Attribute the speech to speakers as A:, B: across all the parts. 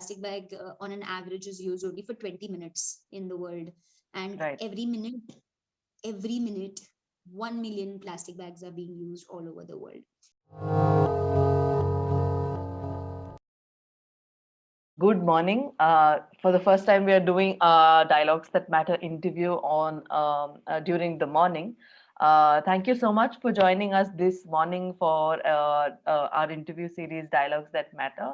A: bag on an average is used only for 20 minutes in the world. And
B: Right.
A: every minute, 1 million plastic bags are being used all over the world.
B: Good morning. For the first time, we are doing Dialogues That Matter interview on during the morning. Thank you so much for joining us this morning for our interview series, Dialogues That Matter.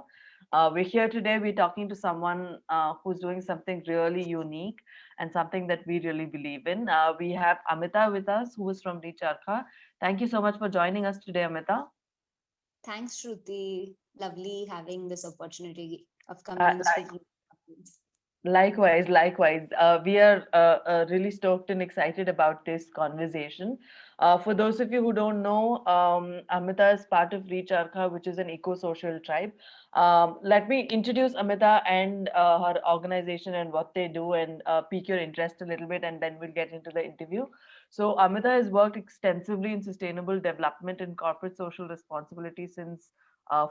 B: We're here today. We're talking to someone who's doing something really unique and something that we really believe in. We have Amita with us, who is from reCharkha. Thank you so much for joining us today, Amita.
A: Thanks, Shruti. Lovely having this opportunity of
B: Uh,
A: coming and speaking.
B: Likewise, likewise. We are really stoked and excited about this conversation. For those of you who don't know, Amita is part of reCharkha, which is an eco-social tribe. Let me introduce Amita and her organization and what they do and pique your interest a little bit, and then we'll get into the interview. So, Amita has worked extensively in sustainable development and corporate social responsibility since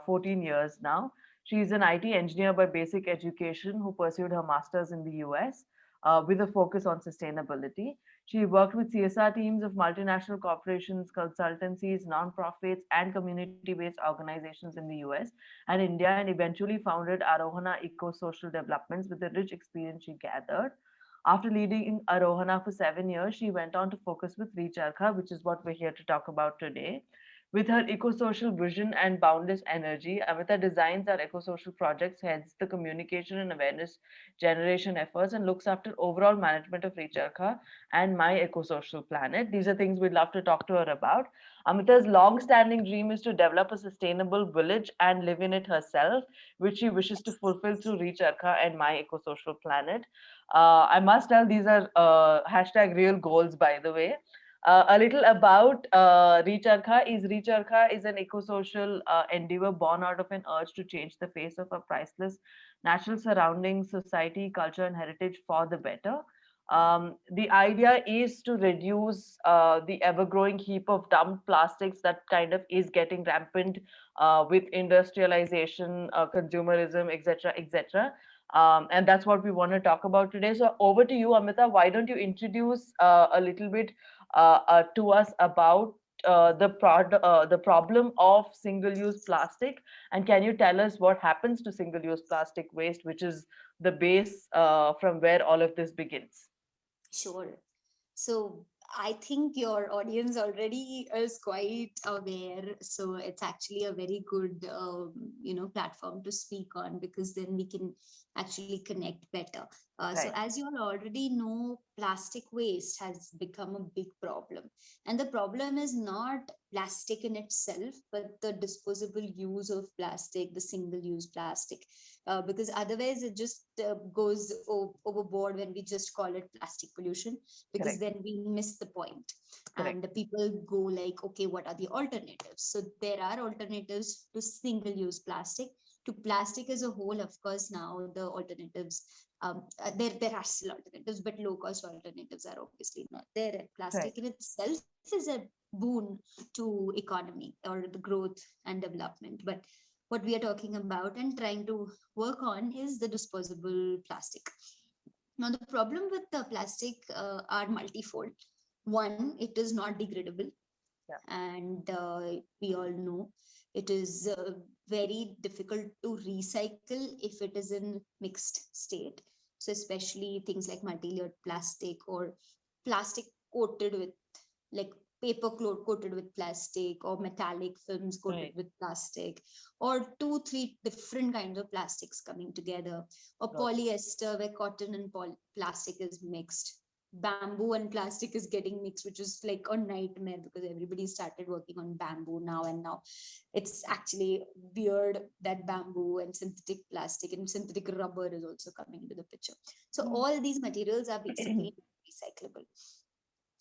B: 14 years now. She is an IT engineer by basic education who pursued her master's in the US with a focus on sustainability. She worked with CSR teams of multinational corporations, consultancies, nonprofits, and community based organizations in the US and India, and eventually founded Arohana Eco Social Developments with the rich experience she gathered. After leading Arohana for 7 years, she went on to focus with reCharkha, which is what we're here to talk about today. With her eco-social vision and boundless energy, Amita designs our eco-social projects, heads the communication and awareness generation efforts, and looks after overall management of reCharkha and My Eco-Social Planet. These are things we'd love to talk to her about. Amita's long-standing dream is to develop a sustainable village and live in it herself, which she wishes to fulfill through reCharkha and My Eco-Social Planet. I must tell these are hashtag real goals, by the way. A little about reCharkha is an eco-social endeavor born out of an urge to change the face of our priceless natural surroundings, society, culture, and heritage for the better. The idea is to reduce the ever-growing heap of dumped plastics that kind of is getting rampant with industrialization, consumerism, etc., etc. And that's what we want to talk about today. So over to you, Amita. Why don't you introduce a little bit to us about the problem of single-use plastic, and can you tell us what happens to single-use plastic waste, which is the base from where all of this begins?
A: Sure. So I think your audience already is quite aware. So it's actually a very good, platform to speak on, because then we can actually connect better. So
B: Right.
A: as you all already know, plastic waste has become a big problem. And the problem is not plastic in itself, but the disposable use of plastic, the single use plastic. Because otherwise it just goes overboard when we just call it plastic pollution, because
B: Correct.
A: then we miss the point. And
B: Correct.
A: the people go like, okay, what are the alternatives? So there are alternatives to single use plastic. To plastic as a whole, of course, now the alternatives, there are still alternatives, but low cost alternatives are obviously not there. And
B: Right.
A: plastic in itself is a boon to economy or the growth and development. But what we are talking about and trying to work on is the disposable plastic. Now, the problem with the plastic are multifold. One, it is not degradable,
B: Yeah.
A: and we all know it is very difficult to recycle if it is in mixed state. So, especially things like multi-layered plastic or plastic coated with, like, coated with plastic, or metallic films coated
B: Right.
A: with plastic, or two three different kinds of plastics coming together, or
B: Got it.
A: polyester where cotton and plastic is mixed, bamboo and plastic is getting mixed, which is like a nightmare because everybody started working on bamboo now, and now it's actually weird that bamboo and synthetic plastic and synthetic rubber is also coming into the picture. So all these materials are basically recyclable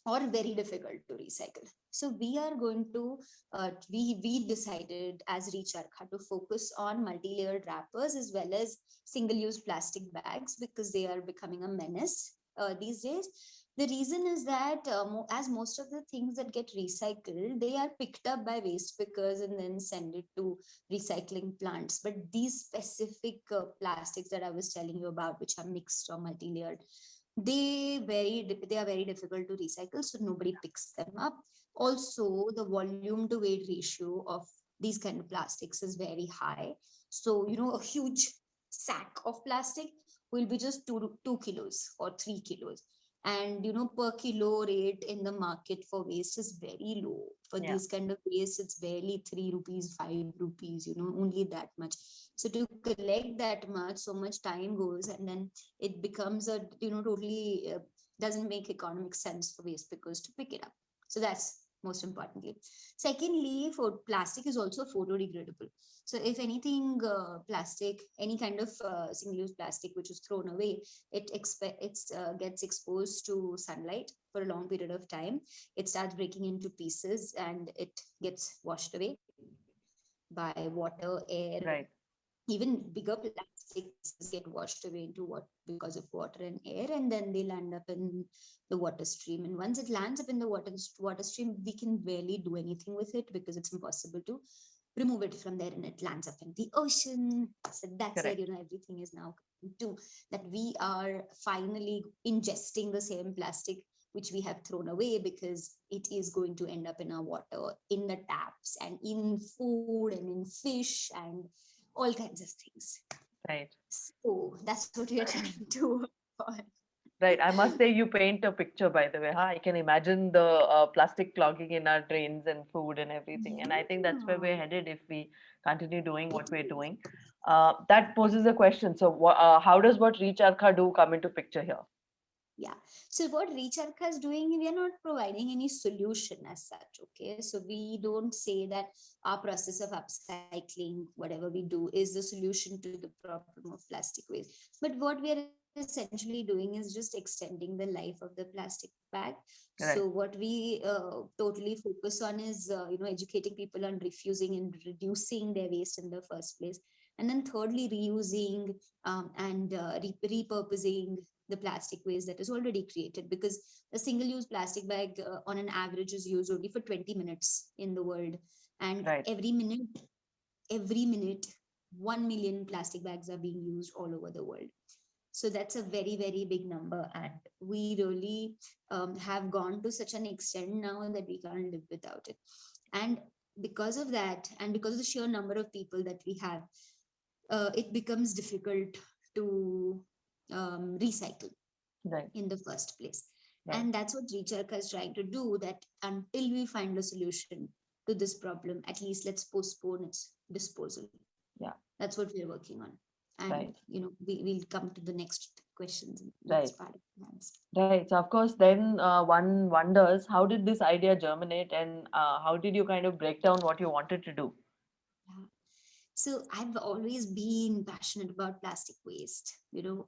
A: or very difficult to recycle. So we are going to we decided as reCharkha to focus on multi-layered wrappers as well as single-use plastic bags, because they are becoming a menace these days. The reason is that as most of the things that get recycled, they are picked up by waste pickers and then send it to recycling plants. But these specific plastics that I was telling you about, which are mixed or multi-layered, they are very difficult to recycle, so nobody picks them up. Also, the volume to weight ratio of these kind of plastics is very high. So a huge sack of plastic will be just 2 kilos or 3 kilos, and per kilo rate in the market for waste is very low. For
B: Yeah.
A: these kind of waste, it's barely 3 rupees, 5 rupees, only that much. So to collect that much, so much time goes, and then it becomes a totally doesn't make economic sense for waste pickers to pick it up. So that's most importantly. Secondly, for plastic is also photodegradable. So if anything, plastic, any kind of single-use plastic which is thrown away, it gets exposed to sunlight for a long period of time. It starts breaking into pieces and it gets washed away by water, air.
B: Right.
A: Even bigger plastic pieces get washed away into what because of water and air, and then they land up in the water stream. And once it lands up in the water stream, we can barely do anything with it because it's impossible to remove it from there, and it lands up in the ocean. So that's where
B: Correct.
A: everything is now to that we are finally ingesting the same plastic which we have thrown away, because it is going to end up in our water, in the taps, and in food, and in fish, and all kinds of things.
B: Right.
A: So that's what we are trying to work on.
B: Right. I must say you paint a picture, by the way. Huh? I can imagine the plastic clogging in our drains and food and everything. And I think that's where
A: Yeah,
B: we're headed if we continue doing
A: it
B: what we're
A: is.
B: doing. That poses a question. So, how does what reCharkha do come into picture here?
A: Yeah. So what reCharkha is doing, we are not providing any solution as such. Okay. So we don't say that our process of upcycling, whatever we do, is the solution to the problem of plastic waste. But what we are essentially doing is just extending the life of the plastic bag. So what
B: Right.
A: we totally focus on is, educating people on refusing and reducing their waste in the first place. And then thirdly, reusing and repurposing the plastic waste that is already created, because a single use plastic bag on an average is used only for 20 minutes in the world, and
B: Right.
A: every minute 1 million plastic bags are being used all over the world. So that's a very very big number, and we really have gone to such an extent now that we can't live without it. And because of that, and because of the sheer number of people that we have, it becomes difficult to recycle
B: Right.
A: in the first place.
B: Right.
A: And that's what reCharkha is trying to do, that until we find a solution to this problem, at least let's postpone its disposal.
B: Yeah.
A: That's what we're working on. And,
B: Right.
A: we'll come to the next questions in the
B: Right.
A: next part of the answer.
B: Right. So, of course, then one wonders how did this idea germinate and how did you kind of break down what you wanted to do?
A: Yeah. So I've always been passionate about plastic waste.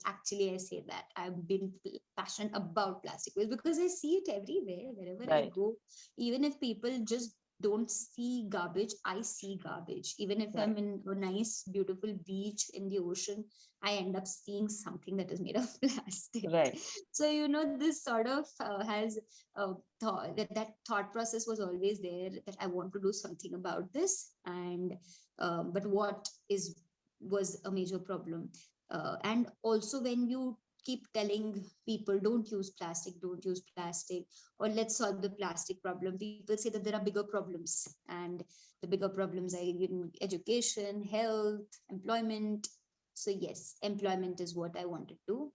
A: Actually, I say that I've been passionate about plastic waste because I see it everywhere, wherever I
B: Right.
A: go. Even if people just don't see garbage, I see garbage. Even if I'm
B: Right.
A: in a nice, beautiful beach in the ocean, I end up seeing something that is made of plastic.
B: Right.
A: So, this sort of has that thought process was always there, that I want to do something about this. And but what is was a major problem. And also, when you keep telling people don't use plastic, or let's solve the plastic problem, people say that there are bigger problems, and the bigger problems are in education, health, employment. So yes, employment is what I wanted to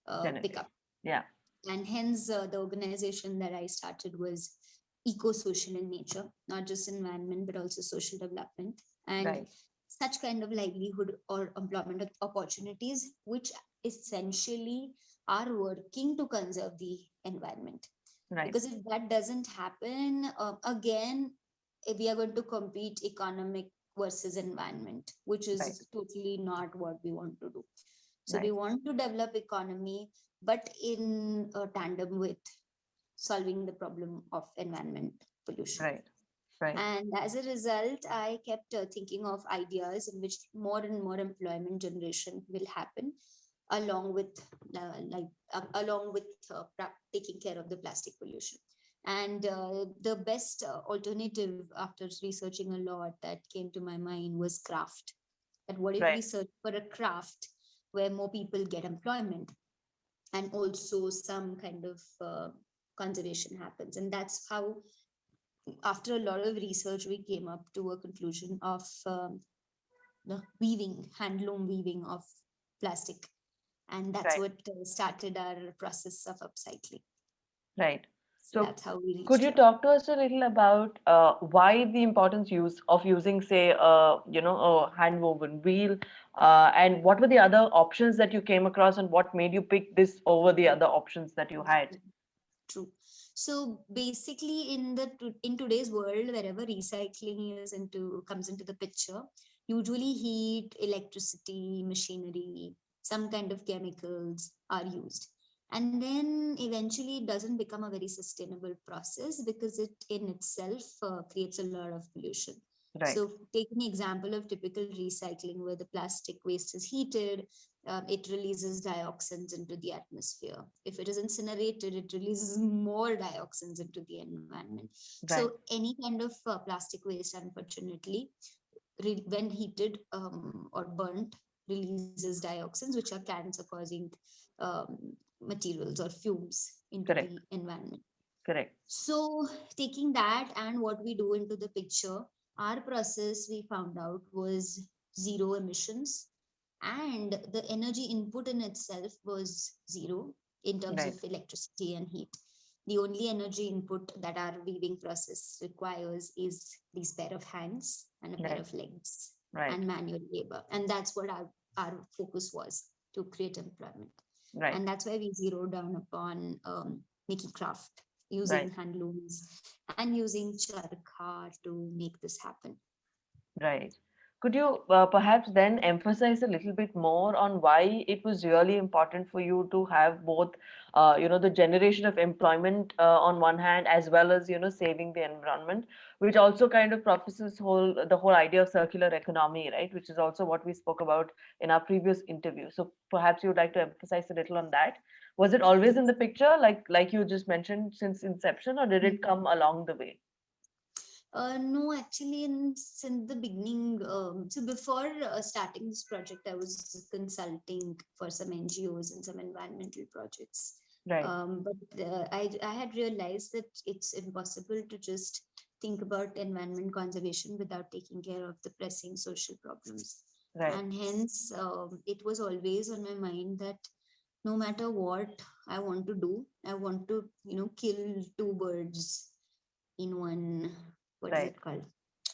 A: pick
B: Generate.
A: up.
B: Yeah.
A: And hence the organization that I started was eco-social in nature, not just environment but also social development, and
B: Right.
A: such kind of livelihood or employment opportunities which essentially are working to conserve the environment.
B: Right.
A: Because if that doesn't happen, again, if we are going to compete economic versus environment, which
B: Right.
A: is totally not what we want to do. So we
B: Right.
A: want to develop economy, but in tandem with solving the problem of environment pollution.
B: Right. Right.
A: And as a result, I kept thinking of ideas in which more and more employment generation will happen. along with along with taking care of the plastic pollution. And the best alternative after researching a lot that came to my mind was craft. That what if we
B: Right.
A: search for a craft where more people get employment and also some kind of conservation happens. And that's how, after a lot of research, we came up to a conclusion of the weaving, handloom weaving of plastic. And that's
B: Right.
A: what started our process of upcycling.
B: Right.
A: So
B: So
A: that's how we
B: could
A: reached
B: you
A: here.
B: talk to us a little about why the importance use of using, say, a hand-woven wheel, and what were the other options that you came across, and what made you pick this over the other options that you had?
A: True. So basically, in today's world, wherever recycling is into comes into the picture, usually heat, electricity, machinery, some kind of chemicals are used, and then eventually it doesn't become a very sustainable process because it in itself creates a lot of pollution.
B: Right.
A: So, taking the example of typical recycling, where the plastic waste is heated, it releases dioxins into the atmosphere. If it is incinerated, it releases more dioxins into the environment. So
B: Right.
A: any kind of plastic waste, unfortunately, when heated or burnt, releases dioxins, which are cancer causing materials or fumes into
B: Correct.
A: the environment.
B: Correct.
A: So, taking that and what we do into the picture, our process we found out was zero emissions, and the energy input in itself was zero in terms of
B: Right.
A: electricity and heat. The only energy input that our weaving process requires is these pair of hands and a pair
B: Right.
A: of legs
B: Right.
A: and manual labor. And that's what our focus was, to create employment.
B: Right.
A: And that's why we zeroed down upon making craft using
B: Right.
A: handlooms and using charkha to make this happen.
B: Right. Could you perhaps then emphasize a little bit more on why it was really important for you to have both, the generation of employment on one hand, as well as, saving the environment, which also kind of professes the whole idea of circular economy, right? Which is also what we spoke about in our previous interview. So perhaps you would like to emphasize a little on that. Was it always in the picture, like you just mentioned, since inception, or did it
A: Mhm.
B: come along the way?
A: No, actually, since the beginning, so before starting this project, I was consulting for some NGOs and some environmental projects.
B: Right.
A: But I had realized that it's impossible to just think about environment conservation without taking care of the pressing social problems.
B: Right.
A: And hence, it was always on my mind that no matter what I want to do, I want to, kill two birds in one, what is
B: Right.
A: it called?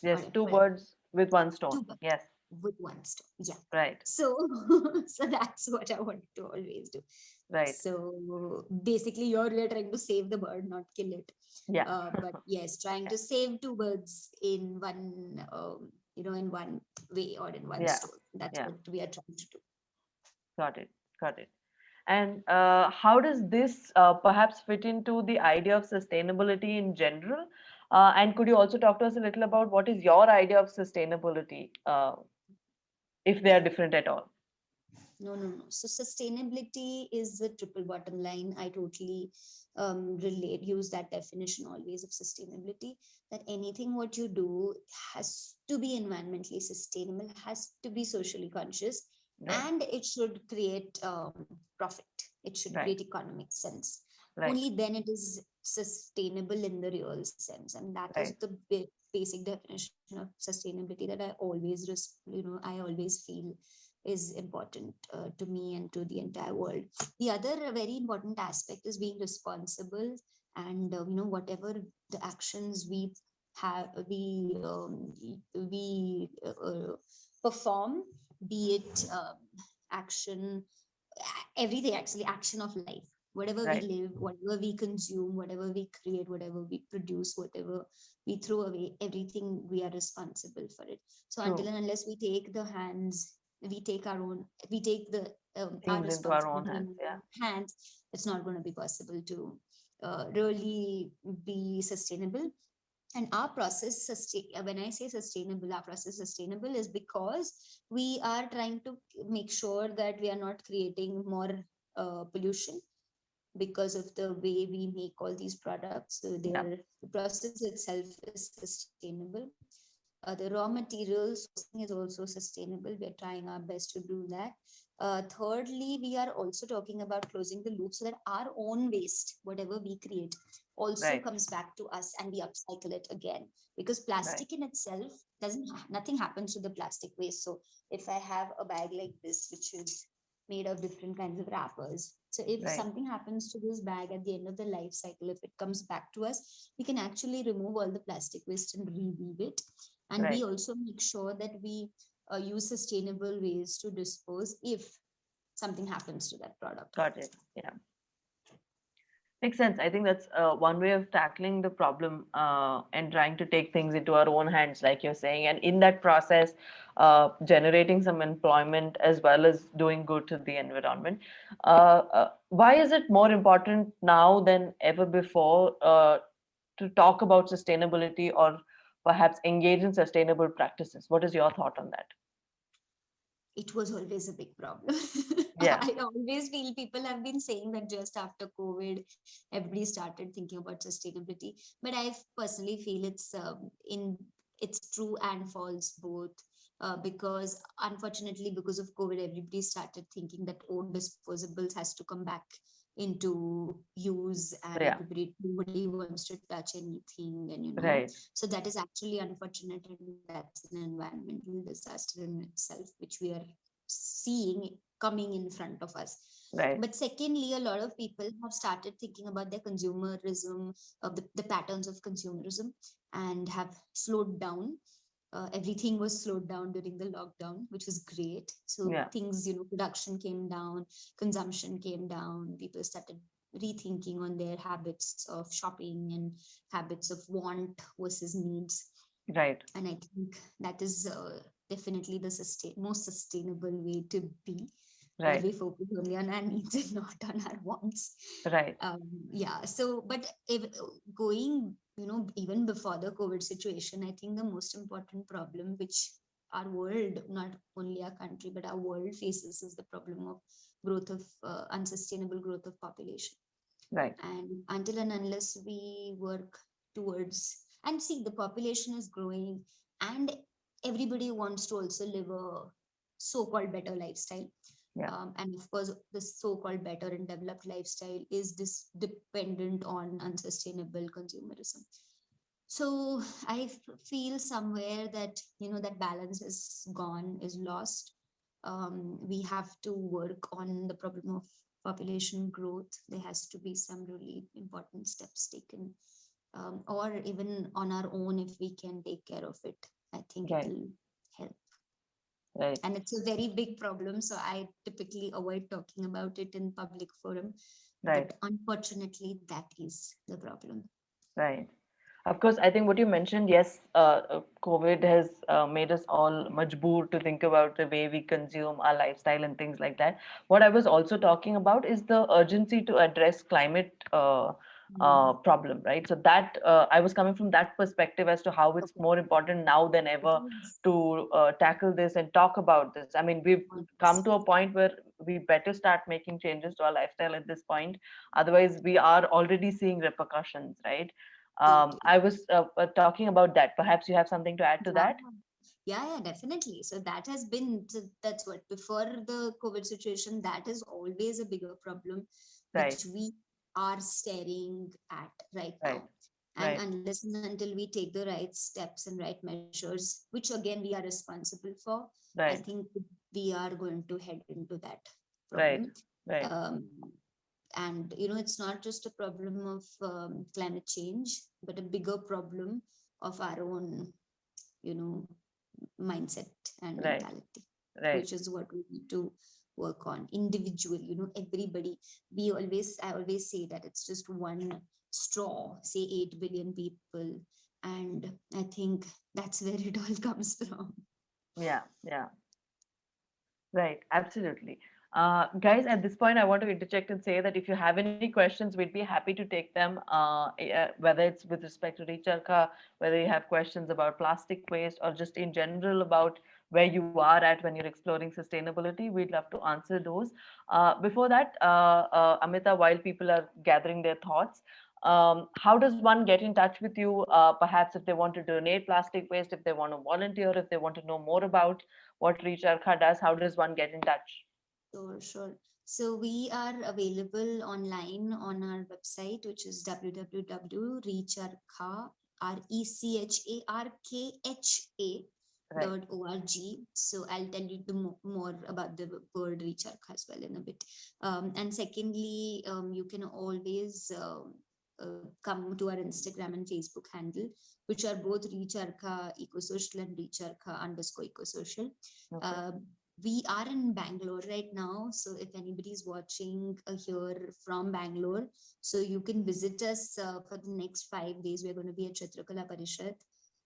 B: Yes, two
A: Whatever,
B: birds with one stone.
A: two birds
B: Yes,
A: with one stone. Yeah.
B: right,
A: So, so that's what I want to always do.
B: right.
A: So basically, you're trying to save the bird, not kill it.
B: Yeah,
A: But yes, trying to save two birds in one, in one way or in one
B: yeah,
A: stone. That's
B: yeah.
A: what we are trying to do.
B: Got it, got it. And how does this perhaps fit into the idea of sustainability in general? And could you also talk to us a little about what is your idea of sustainability, if they
A: Yeah.
B: are different at all?
A: No, no, no. So sustainability is the triple bottom line. I totally use that definition always of sustainability. That anything what you do has to be environmentally sustainable, has to be socially conscious,
B: Right,
A: and it should create profit. It should
B: right,
A: create economic sense.
B: right,
A: Only then it is sustainable in the real sense, and that is
B: right.
A: the basic definition of sustainability that I always, I always feel is important to me and to the entire world. The other very important aspect is being responsible, and whatever the actions have we perform, be it action, everything actually, action of life. Whatever we
B: Right.
A: live, whatever we consume, whatever we create, whatever we produce, whatever we throw away, everything we are responsible for it. So until
B: True.
A: and unless we take the hands, we take the our
B: Things into our own
A: responsibility in
B: hands.
A: our
B: Yeah.
A: own hands, it's not going to be possible to really be sustainable. And our process, when I say sustainable, our process sustainable is because we are trying to make sure that we are not creating more pollution because of the way we make all these products. So
B: Yeah,
A: the process itself is sustainable. The raw material sourcing is also sustainable. We are trying our best to do that. Thirdly, we are also talking about closing the loop so that our own waste, whatever we create, also
B: right,
A: comes back to us and we upcycle it again. Because
B: right,
A: plastic in itself doesn't, nothing happens to the plastic waste. So if I have a bag like this, which is made of different kinds of wrappers, so if
B: right,
A: something happens to this bag at the end of the life cycle, if it comes back to us, we can actually remove all the plastic waste and reweave it. And we
B: right.
A: also make sure that we use sustainable ways to dispose if something happens to that product.
B: Got it. Yeah. Makes sense. I think that's one way of tackling the problem and trying to take things into our own hands, like you're saying. And in that process, generating some employment as well as doing good to the environment. Why is it more important now than ever before to talk about sustainability or perhaps engage in sustainable practices? What is your thought on that?
A: It was always a big problem.
B: Yeah,
A: I always feel people have been saying that just after COVID, everybody started thinking about sustainability. But I personally feel it's true and false both. Because unfortunately, because of COVID, everybody started thinking that old disposables has to come back into use, and
B: yeah,
A: everybody wants to touch anything, and
B: right,
A: so that is actually unfortunate, and that's an environmental disaster in itself, which we are seeing coming in front of us.
B: right,
A: But secondly, a lot of people have started thinking about their consumerism, the patterns of consumerism, and have slowed down. Everything was slowed down during the lockdown, which was great. So
B: yeah,
A: things, production came down, consumption came down, people started rethinking on their habits of shopping and habits of want versus needs.
B: right,
A: And I think that is definitely the most sustainable way to be, where
B: right,
A: we focus only on our needs and not on our wants.
B: right,
A: Yeah, so but if, going, even before the COVID situation, I think the most important problem which our world, not only our country but our world faces, is the problem of growth of unsustainable growth of population.
B: right,
A: And until and unless we work towards, and see, the population is growing, and everybody wants to also live a so-called better lifestyle.
B: yeah,
A: And of course, the so-called better and developed lifestyle is this dependent on unsustainable consumerism. So I feel somewhere that that balance is gone, is lost. We have to work on the problem of population growth. There has to be some really important steps taken, or even on our own, if we can take care of it, I think it
B: right,
A: will help.
B: right,
A: And it's a very big problem, so I typically avoid talking about it in public forum,
B: right.
A: but unfortunately that is the problem.
B: Right. Of course, I think what you mentioned, yes, COVID has made us all majboor to think about the way we consume our lifestyle and things like that. What I was also talking about is the urgency to address climate
A: Mm.
B: problem, right? So that I was coming from that perspective as to how it's
A: Okay.
B: more important now than
A: It
B: ever
A: is.
B: to tackle this and talk about this. I mean, we've come to a point where we better start making changes to our lifestyle at this point. Otherwise, we are already seeing repercussions, right?
A: Totally.
B: I was talking about that. Perhaps you have something to add to
A: Yeah.
B: that?
A: Yeah, definitely. So that has been, so that's what, before the COVID situation, that is always a bigger problem, which
B: Right,
A: we are staring at right
B: right,
A: now. And
B: right,
A: unless and until we take the right steps and right measures, which again we are responsible for, I
B: right,
A: think we are going to head into that
B: right,
A: problem.
B: right,
A: Um, and it's not just a problem of climate change, but a bigger problem of our own, you know mindset and
B: right,
A: mentality,
B: right,
A: which is what we need to work on individually. Everybody, I always say that it's just one straw, say 8 billion people, and I think that's where it all comes from.
B: yeah, yeah. Right, absolutely. Guys, at this point, I want to interject and say that if you have any questions, we'd be happy to take them, whether it's with respect to reCharkha, whether you have questions about plastic waste, or just in general about where you are at when you're exploring sustainability. We'd love to answer those. Before that, Amita, while people are gathering their thoughts, how does one get in touch with you? Perhaps if they want to donate plastic waste, if they want to volunteer, if they want to know more about what reCharkha does, how does one get in touch?
A: Sure, sure. So we are available online on our website, which is www.recharkha, RECHARKHA
B: Right.
A: .org. So I'll tell you more about the word recharkha as well in a bit. And secondly, you can always come to our Instagram and Facebook handle, which are both recharkha ecosocial and recharkha underscore ecosocial.
B: Okay.
A: Uh, we are in Bangalore right now. So if anybody's watching here from Bangalore, so you can visit us for the next 5 days. We're going to be at Chitrakala Parishad.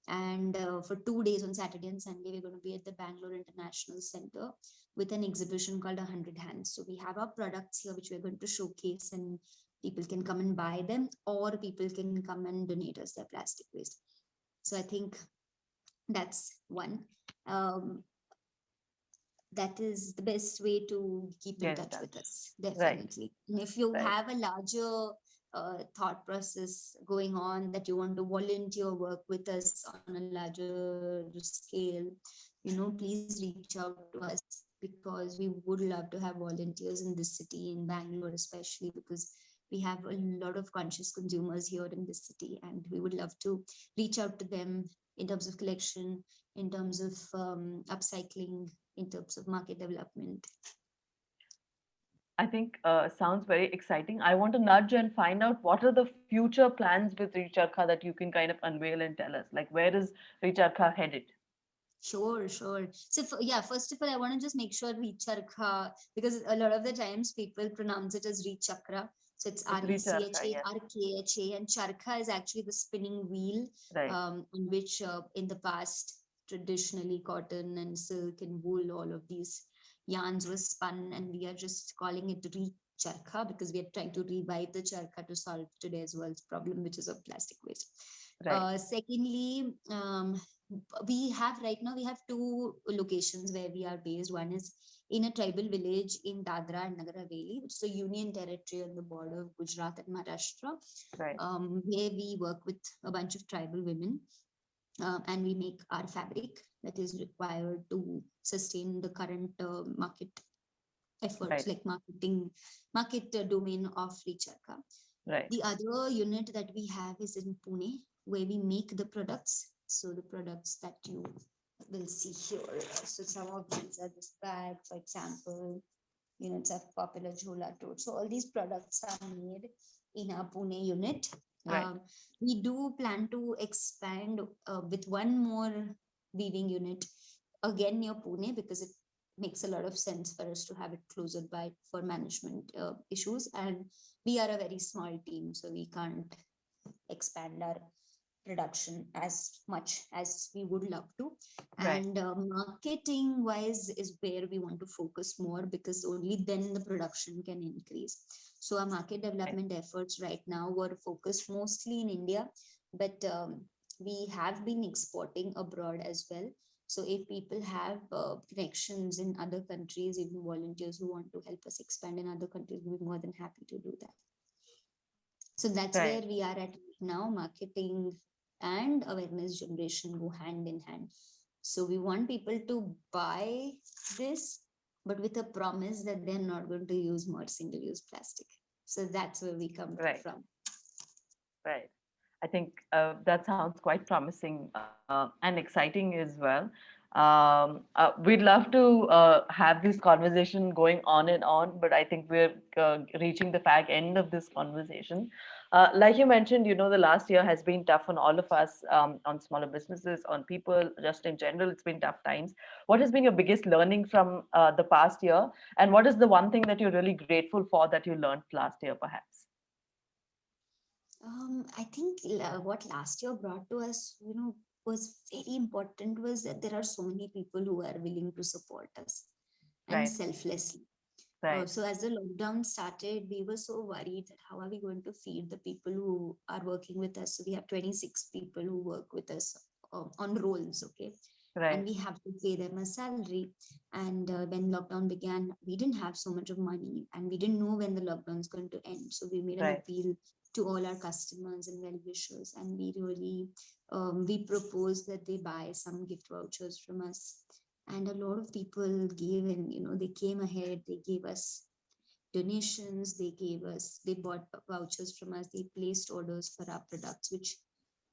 A: And for 2 days on Saturday and Sunday, we're going to be at the Bangalore International Center with an exhibition called 100 Hands. So we have our products here, which we're going to showcase, and people can come and buy them, or people can come and donate us their plastic waste. So I think that's one. Um, that is the best way to keep in
B: Get in
A: touch with
B: touch.
A: us,
B: Right.
A: definitely. And if you
B: Right.
A: have a larger thought process going on, that you want to volunteer work with us on a larger scale, please reach out to us, because we would love to have volunteers in this city, in Bangalore especially, because we have a lot of conscious consumers here in this city, and we would love to reach out to them in terms of collection, in terms of upcycling, in terms of market development.
B: I think sounds very exciting. I want to nudge and find out what are the future plans with reCharkha that you can kind of unveil and tell us. Like, where is reCharkha headed?
A: Sure, sure. So, yeah, first of all, I want to just make sure reCharkha, because a lot of the times people pronounce it as reChakra. So it's
B: It's reCharkha, yes.
A: RECHARKHA, and Charkha is actually the spinning wheel,
B: Right.
A: on which in the past, traditionally cotton and silk and wool, all of these yarns were spun, and we are just calling it reCharkha because we are trying to revive the charkha to solve today's world's problem, which is of plastic waste.
B: Right.
A: Secondly, we have two locations where we are based. One is in a tribal village in Dadra and Nagar Haveli, which is a union territory on the border of Gujarat and Maharashtra,
B: Right.
A: where we work with a bunch of tribal women, and we make our fabric that is required to sustain the current market efforts,
B: Right.
A: like market domain of reCharkha.
B: Right.
A: The other unit that we have is in Pune, where we make the products. So the products that you will see here. So some of these are this bag, for example. It's a popular jhola tote. So all these products are made in our Pune unit.
B: Right.
A: We do plan to expand with one more weaving unit again near Pune, because it makes a lot of sense for us to have it closer by for management issues. And we are a very small team, so we can't expand our production as much as we would love to.
B: Right.
A: And marketing wise is where we want to focus more, because only then the production can increase. So our market
B: Right.
A: development efforts right now were focused mostly in India, but we have been exporting abroad as well. So if people have connections in other countries, even volunteers who want to help us expand in other countries, we'll be more than happy to do that. So that's
B: Right.
A: where we are at now. Marketing and awareness generation go hand in hand. So we want people to buy this, but with a promise that they're not going to use more single-use plastic. So that's where we come
B: Right.
A: from.
B: Right. I think that sounds quite promising and exciting as well. We'd love to have this conversation going on and on, but I think we're reaching the fag end of this conversation. Like you mentioned, the last year has been tough on all of us, on smaller businesses, on people, just in general, it's been tough times. What has been your biggest learning from the past year? And what is the one thing that you're really grateful for that you learned last year, perhaps?
A: I think what last year brought to us, was very important, was that there are so many people who are willing to support us and
B: Right.
A: selflessly.
B: Right.
A: So as the lockdown started, we were so worried that how are we going to feed the people who are working with us? So we have 26 people who work with us on rolls, okay? And
B: Right.
A: we have to pay them a salary. And when lockdown began, we didn't have so much of money, and we didn't know when the lockdown is going to end. So we made an
B: Right.
A: appeal to all our customers and well-wishers, and we really we proposed that they buy some gift vouchers from us. And a lot of people gave in, they came ahead, they gave us donations, they bought vouchers from us, they placed orders for our products, which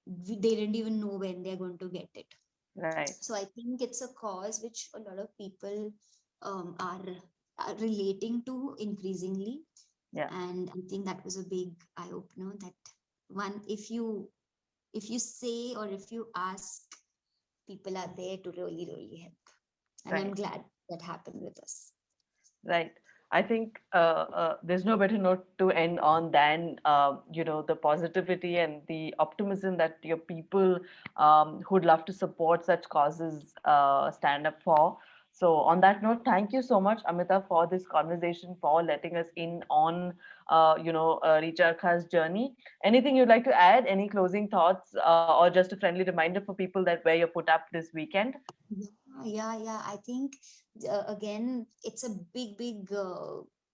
A: they didn't even know when they're going to get it.
B: Right.
A: So I think it's a cause which a lot of people are relating to increasingly.
B: Yeah.
A: And I think that was a big eye opener, that one, if you say or if you ask, people are there to really really help. And I'm
B: Right.
A: glad that happened with us.
B: Right. I think there's no better note to end on than the positivity and the optimism that your people who'd love to support such causes stand up for. So on that note, thank you so much, Amita, for this conversation, for letting us in on reCharkha's journey. Anything you'd like to add? Any closing thoughts, or just a friendly reminder for people that where you're put up this weekend?
A: Yeah. I think again, it's a big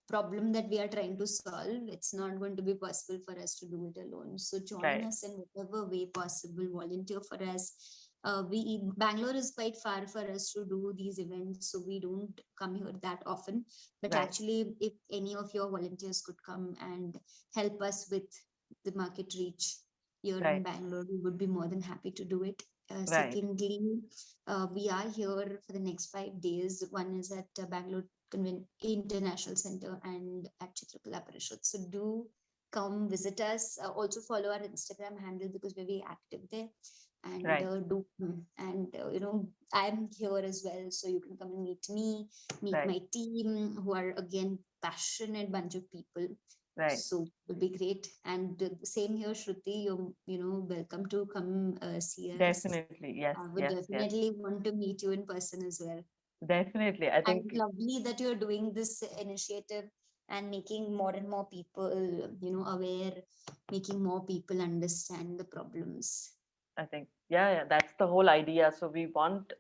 A: problem that we are trying to solve. It's not going to be possible for us to do it alone. So join
B: Right.
A: us in whatever way possible. Volunteer for us. Bangalore is quite far for us to do these events, so we don't come here that often. But
B: Right.
A: actually, if any of your volunteers could come and help us with the market reach here in
B: Right.
A: Bangalore, we would be more than happy to do it.
B: Right.
A: Secondly, we are here for the next 5 days. One is at Bangalore International Center and at Chitrakalaa Parishad. So do come visit us. Also follow our Instagram handle because we're very active there. And
B: Right.
A: I'm here as well, so you can come and meet me, meet
B: Right.
A: my team, who are again passionate bunch of people.
B: Right.
A: So it will be great. And same here, Shruti, you're welcome to come see us.
B: Definitely. Yes.
A: I would
B: Yes. Yes.
A: definitely want to meet you in person as well.
B: Definitely. I
A: And
B: think
A: it's lovely that you're doing this initiative and making more and more people, aware, making more people understand the problems.
B: yeah, that's the whole idea. So we want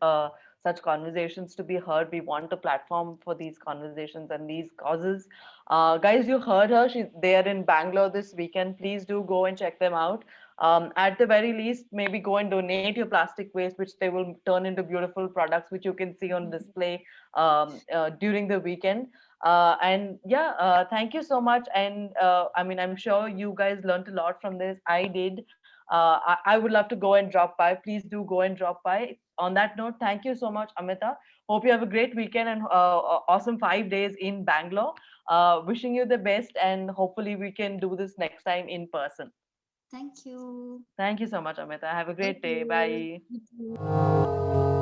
B: such conversations to be heard. We want a platform for these conversations and these causes. Guys, you heard her. They are in Bangalore this weekend. Please do go and check them out. At the very least, maybe go and donate your plastic waste, which they will turn into beautiful products, which you can see on display during the weekend. And yeah, thank you so much. And I mean, I'm sure you guys learned a lot from this. I did. I would love to go and drop by. Please do go and drop by. On that note, thank you so much, Amita. Hope you have a great weekend and awesome 5 days in Bangalore. Wishing you the best, and hopefully we can do this next time in person.
A: Thank you.
B: Thank you so much, Amita. Have a
A: Thank
B: great day.
A: you.
B: Bye.
A: You too.